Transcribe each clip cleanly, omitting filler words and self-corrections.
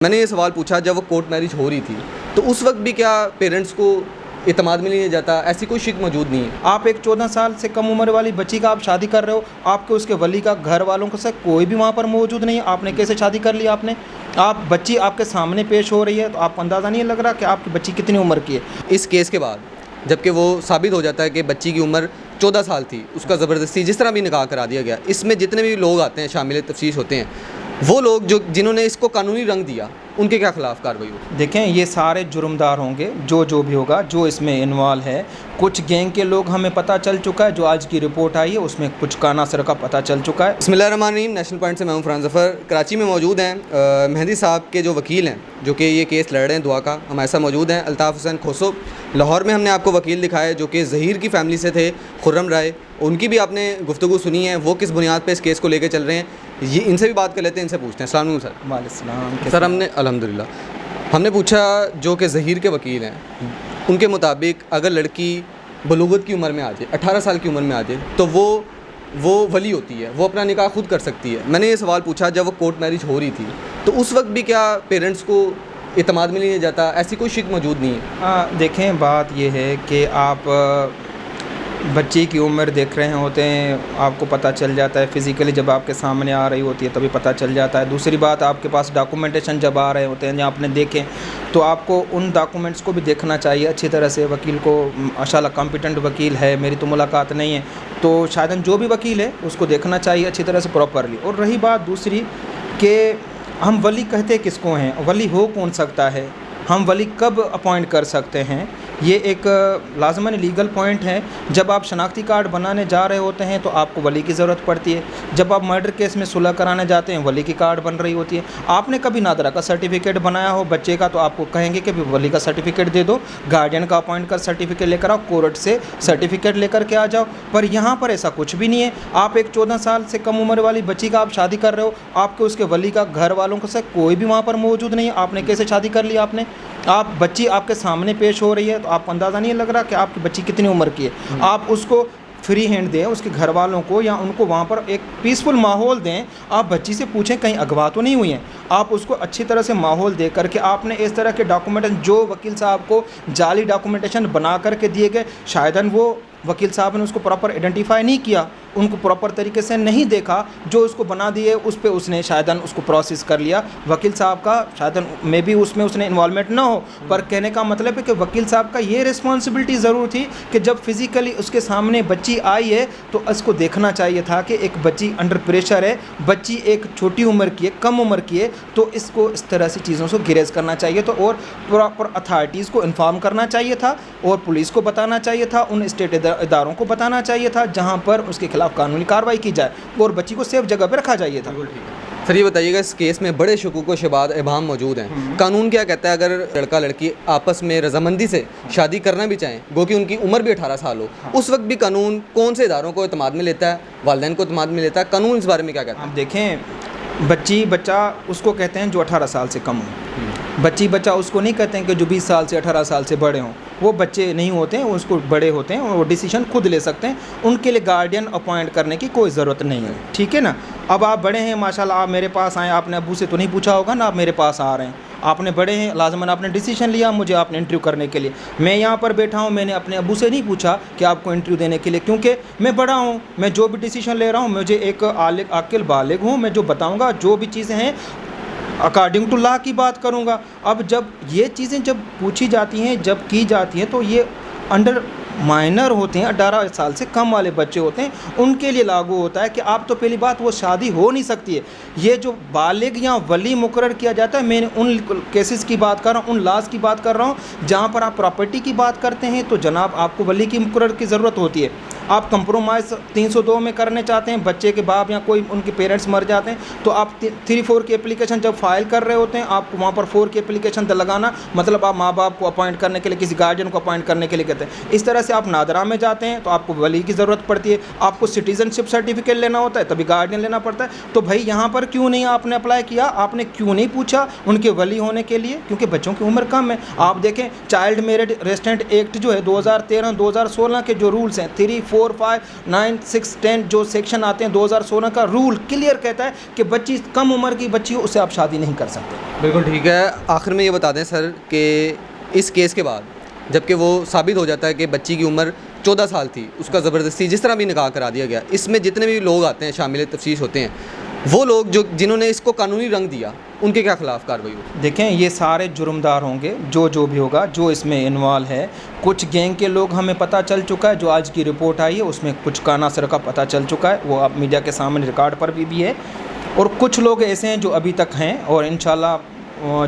میں نے یہ سوال پوچھا جب وہ کورٹ میرج ہو رہی تھی تو اس وقت بھی کیا پیرنٹس کو اعتماد میں نہیں جاتا؟ ایسی کوئی شک موجود نہیں ہے۔ آپ ایک 14 سال سے کم عمر والی بچی کا آپ شادی کر رہے ہو، آپ کے اس کے ولی کا گھر والوں کا سے کوئی بھی وہاں پر موجود نہیں ہے، آپ نے کیسے شادی کر لی؟ آپ بچی آپ کے سامنے پیش ہو رہی ہے تو آپ کو اندازہ نہیں لگ رہا کہ آپ کی بچی کتنی عمر کی ہے؟ اس کیس کے بعد جب کہ وہ ثابت ہو جاتا ہے کہ بچی کی عمر 14 سال تھی، اس کا زبردستی جس طرح بھی نکاح کرا دیا گیا، اس میں جتنے بھی لوگ آتے ہیں شامل تفتیش ہوتے ہیں، وہ لوگ جنہوں نے اس کو قانونی رنگ دیا، ان کے کیا خلاف کارروائی ہوگی؟ دیکھیں یہ سارے جرمدار ہوں گے، جو بھی ہوگا، جو اس میں انوالو ہے۔ کچھ گینگ کے لوگ ہمیں پتہ چل چکا ہے، جو آج کی رپورٹ آئی ہے اس میں کچھ کا عناصر کا پتہ چل چکا ہے۔ بسم اللہ الرحمن الرحیم۔ نیشنل پوائنٹ سے میں ہوں فرحان ظفر، کراچی میں موجود ہیں مہدی صاحب کے جو وکیل ہیں جو کہ یہ کیس لڑ رہے ہیں دعا کا، ہمارے ساتھ موجود ہیں الطاف حسین کھوسو۔ لاہور میں ہم نے آپ کو وکیل دکھایا ہے جو کہ ظہیر کی فیملی سے تھے، خرم رائے، ان کی بھی آپ نے گفتگو سنی ہے، وہ کس بنیاد پہ اس کیس کو لے کے چل رہے ہیں، یہ ان سے بھی بات کر لیتے ہیں، ان سے پوچھتے ہیں۔ السلام علیکم سر۔ وعلیکم السلام۔ سر الحمدللہ ہم نے پوچھا جو کہ ظہیر کے وکیل ہیں، ان کے مطابق اگر لڑکی بلوغت کی عمر میں آ جائے، 18 سال کی عمر میں آ جائے تو وہ ولی ہوتی ہے، وہ اپنا نکاح خود کر سکتی ہے۔ میں نے یہ سوال پوچھا جب وہ کورٹ میرج ہو رہی تھی تو اس وقت بھی کیا پیرنٹس کو اعتماد میں نہیں جاتا؟ ایسی کوئی شک موجود نہیں ہے۔ دیکھیں بات یہ ہے کہ آپ بچی کی عمر دیکھ رہے ہوتے ہیں، آپ کو پتہ چل جاتا ہے فزیکلی، جب آپ کے سامنے آ رہی ہوتی ہے تبھی پتہ چل جاتا ہے۔ دوسری بات، آپ کے پاس ڈاکومنٹیشن جب آ رہے ہوتے ہیں، جب آپ نے دیکھیں تو آپ کو ان ڈاکومنٹس کو بھی دیکھنا چاہیے اچھی طرح سے۔ وکیل کو ماشاءاللہ کمپیٹنٹ وکیل ہے، میری تو ملاقات نہیں ہے، تو شاید جو بھی وکیل ہے اس کو دیکھنا چاہیے اچھی طرح سے پراپرلی۔ اور رہی بات دوسری کہ ہم ولی کہتے کس کو ہیں، ولی ہو کون سکتا ہے، ہم ولی کب اپوائنٹ کر سکتے ہیں، یہ ایک لازماً لیگل پوائنٹ ہے۔ جب آپ شناختی کارڈ بنانے جا رہے ہوتے ہیں تو آپ کو ولی کی ضرورت پڑتی ہے۔ جب آپ مرڈر کیس میں صلح کرانے جاتے ہیں ولی کی کارڈ بن رہی ہوتی ہے۔ آپ نے کبھی نادرہ کا سرٹیفکیٹ بنایا ہو بچے کا تو آپ کو کہیں گے کہ ولی کا سرٹیفکیٹ دے دو، گارڈین کا اپوائنٹ کر سرٹیفکیٹ لے کر آؤ، کورٹ سے سرٹیفکیٹ لے کر کے آ جاؤ۔ پر یہاں پر ایسا کچھ بھی نہیں ہے۔ آپ ایک 14 سال سے کم عمر والی بچی کا آپ شادی کر رہے ہو، آپ کے اس کے ولی کا گھر والوں کا سے کوئی بھی وہاں پر موجود نہیں ہے، آپ نے کیسے شادی کر لی؟ بچی آپ کے سامنے پیش ہو رہی ہے تو آپ کو اندازہ نہیں لگ رہا کہ آپ کی بچی کتنی عمر کی ہے۔ آپ اس کو فری ہینڈ دیں، اس کے گھر والوں کو یا ان کو وہاں پر ایک پیسفل ماحول دیں۔ آپ بچی سے پوچھیں کہیں اغوا تو نہیں ہوئی ہیں، آپ اس کو اچھی طرح سے ماحول دے کر کے آپ نے اس طرح کے ڈاکومنٹیشن جو وکیل صاحب کو جعلی ڈاکومنٹیشن بنا کر کے دیے گئے، شاید وہ وکیل صاحب نے اس کو پراپر آئیڈینٹیفائی نہیں کیا، ان کو پراپر طریقے سے نہیں دیکھا، جو اس کو بنا دیے اس پہ اس نے شاید اس کو پروسیس کر لیا۔ وکیل صاحب کا شاید میں بھی اس نے انوالومنٹ نہ ہو، پر کہنے کا مطلب ہے کہ وکیل صاحب کا یہ رسپانسبلٹی ضرور تھی کہ جب فزیکلی اس کے سامنے بچی آئی ہے تو اس کو دیکھنا چاہیے تھا کہ ایک بچی انڈر پریشر ہے، بچی ایک چھوٹی عمر کی ہے، کم عمر کی ہے، تو اس کو اس طرح سے چیزوں سے گریز کرنا چاہیے تو اور پراپر اتھارٹیز کو انفارم کرنا چاہیے تھا، اور پولیس کو بتانا چاہیے تھا، ان اسٹیٹ اداروں کو بتانا چاہیے تھا جہاں پر اس کے خلاف قانونی کارروائی کی جائے اور بچی کو سیف جگہ پہ رکھا جائے تھا۔ سر یہ بتائیے گا اس کیس میں بڑے شکوک و شبہات ابہام موجود ہیں، قانون کیا کہتا ہے اگر لڑکا لڑکی آپس میں رضامندی سے شادی کرنا بھی چاہیں، گو کہ ان کی عمر بھی 18 سال ہو، اس وقت بھی قانون کون سے اداروں کو اعتماد میں لیتا ہے، والدین کو اعتماد میں لیتا ہے، قانون اس بارے میں کیا کہتا ہے؟ آپ دیکھیں بچہ اس کو کہتے ہیں جو 18 سال سے کم ہو، بچہ اس کو نہیں کہتے ہیں کہ جو 20 سال سے 18 سال سے بڑے ہوں، وہ بچے نہیں ہوتے ہیں، اس کو بڑے ہوتے ہیں، وہ ڈیسیشن خود لے سکتے ہیں، ان کے لیے گارڈین اپوائنٹ کرنے کی کوئی ضرورت نہیں ہے، ٹھیک ہے نا۔ اب آپ بڑے ہیں ماشاءاللہ، آپ میرے پاس آئیں، آپ نے ابو سے تو نہیں پوچھا ہوگا نا، آپ میرے پاس آ رہے ہیں، آپ نے بڑے ہیں، لازماً آپ نے ڈیسیشن لیا مجھے آپ نے انٹرویو کرنے کے لیے، میں یہاں پر بیٹھا ہوں، میں نے اپنے ابو سے نہیں پوچھا کہ آپ کو انٹرویو دینے کے لیے، کیونکہ میں بڑا ہوں، میں جو بھی ڈیسیشن لے رہا ہوں مجھے ایک عاقل بالغ ہوں، میں جو بتاؤں گا جو بھی چیزیں ہیں اکارڈنگ ٹو لا کی بات کروں گا۔ اب جب یہ چیزیں جب پوچھی جاتی ہیں، جب کی جاتی ہیں تو یہ انڈر مائنر ہوتے ہیں، 18 سال سے کم والے بچے ہوتے ہیں، ان کے لیے لاگو ہوتا ہے کہ آپ تو پہلی بات وہ شادی ہو نہیں سکتی ہے۔ یہ جو بالغ یا ولی مقرر کیا جاتا ہے، میں نے ان کیسز کی بات کر رہا ہوں، ان لاز کی بات کر رہا ہوں جہاں پر آپ پراپرٹی کی بات کرتے ہیں تو جناب آپ کو ولی کی مقرر کی ضرورت ہوتی ہے۔ آپ کمپرومائز 302 میں کرنے چاہتے ہیں، بچے کے باپ یا کوئی ان کے پیرنٹس مر جاتے ہیں تو آپ 3-4 کی اپلیکیشن جب فائل کر رہے ہوتے ہیں، آپ کو وہاں پر 4 کی اپلیکیشن لگانا، مطلب آپ ماں باپ کو اپوائنٹ کرنے کے لیے، کسی گارڈین کو اپوائنٹ کرنے کے لیے کہتے ہیں۔ اس طرح سے آپ نادرہ میں جاتے ہیں تو آپ کو ولی کی ضرورت پڑتی ہے، آپ کو سٹیزن شپ سرٹیفکیٹ لینا ہوتا ہے تبھی گارڈین لینا پڑتا ہے۔ تو بھائی یہاں پر کیوں نہیں آپ نے اپلائی کیا، آپ نے کیوں نہیں پوچھا ان کے ولی ہونے کے لیے، کیونکہ بچوں کی عمر کم ہے۔ آپ دیکھیں چائلڈ میرج ریسٹرینٹ ایکٹ جو ہے 2013-2016 کے جو رولز ہیں 3, 4 4, 5, 9, 6, 10 جو سیکشن آتے ہیں 2016 کا رول کلیئر کہتا ہے کہ بچی کم عمر کی بچی ہو اسے آپ شادی نہیں کر سکتے. بالکل ٹھیک ہے. آخر میں یہ بتا دیں سر کہ اس کیس کے بعد جب کہ وہ ثابت ہو جاتا ہے کہ بچی کی عمر 14 سال تھی, اس کا زبردستی جس طرح بھی نکاح کرا دیا گیا, اس میں جتنے بھی لوگ آتے ہیں شامل تفتیش ہوتے ہیں, وہ لوگ جنہوں نے اس کو قانونی رنگ دیا, ان کے کیا خلاف کارروائی ہوگی؟ دیکھیں یہ سارے جرمدار ہوں گے جو بھی ہوگا, جو اس میں انوالو ہے. کچھ گینگ کے لوگ ہمیں پتہ چل چکا ہے, جو آج کی رپورٹ آئی ہے اس میں کچھ کا عناصر کا پتہ چل چکا ہے, وہ اب میڈیا کے سامنے ریکارڈ پر بھی ہے. اور کچھ لوگ ایسے ہیں جو ابھی تک ہیں, اور انشاءاللہ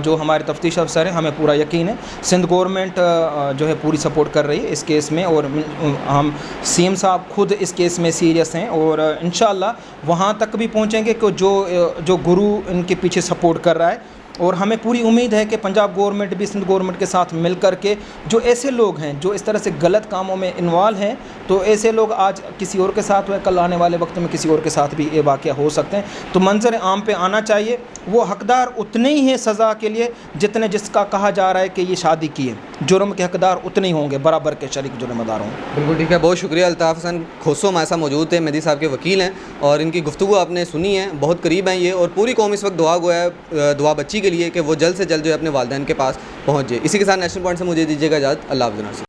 جو ہمارے تفتیش افسر ہیں ہمیں پورا یقین ہے سندھ گورنمنٹ جو ہے پوری سپورٹ کر رہی ہے اس کیس میں, اور ہم سی ایم صاحب خود اس کیس میں سیریس ہیں, اور انشاءاللہ وہاں تک بھی پہنچیں گے کہ جو گرو ان کے پیچھے سپورٹ کر رہا ہے. اور ہمیں پوری امید ہے کہ پنجاب گورنمنٹ بھی سندھ گورنمنٹ کے ساتھ مل کر کے جو ایسے لوگ ہیں جو اس طرح سے غلط کاموں میں انوالو ہیں, تو ایسے لوگ آج کسی اور کے ساتھ ہوئے, کل آنے والے وقت میں کسی اور کے ساتھ بھی یہ واقعہ ہو سکتے ہیں. تو منظر عام پہ آنا چاہیے. وہ حقدار اتنے ہی ہیں سزا کے لیے جتنے جس کا کہا جا رہا ہے کہ یہ شادی کی ہے, جرم کے حقدار اتنے ہی ہوں گے, برابر کے شریک جرم دار ہوں. بالکل ٹھیک ہے, بہت شکریہ. الطاف حسن کھوسو ہمارے ساتھ موجود تھے, مہدی صاحب کے وکیل ہیں, اور ان کی گفتگو آپ نے سنی ہے, بہت قریب ہیں یہ, اور پوری قوم اس وقت دعا گو ہے, دعا بچی کے لیے کہ وہ جلد سے جلد جو ہے اپنے والدین کے پاس پہنچ جائے. اسی کے ساتھ نیشنل پوائنٹ سے مجھے دیجیے گا اجازت. اللہ حافظ.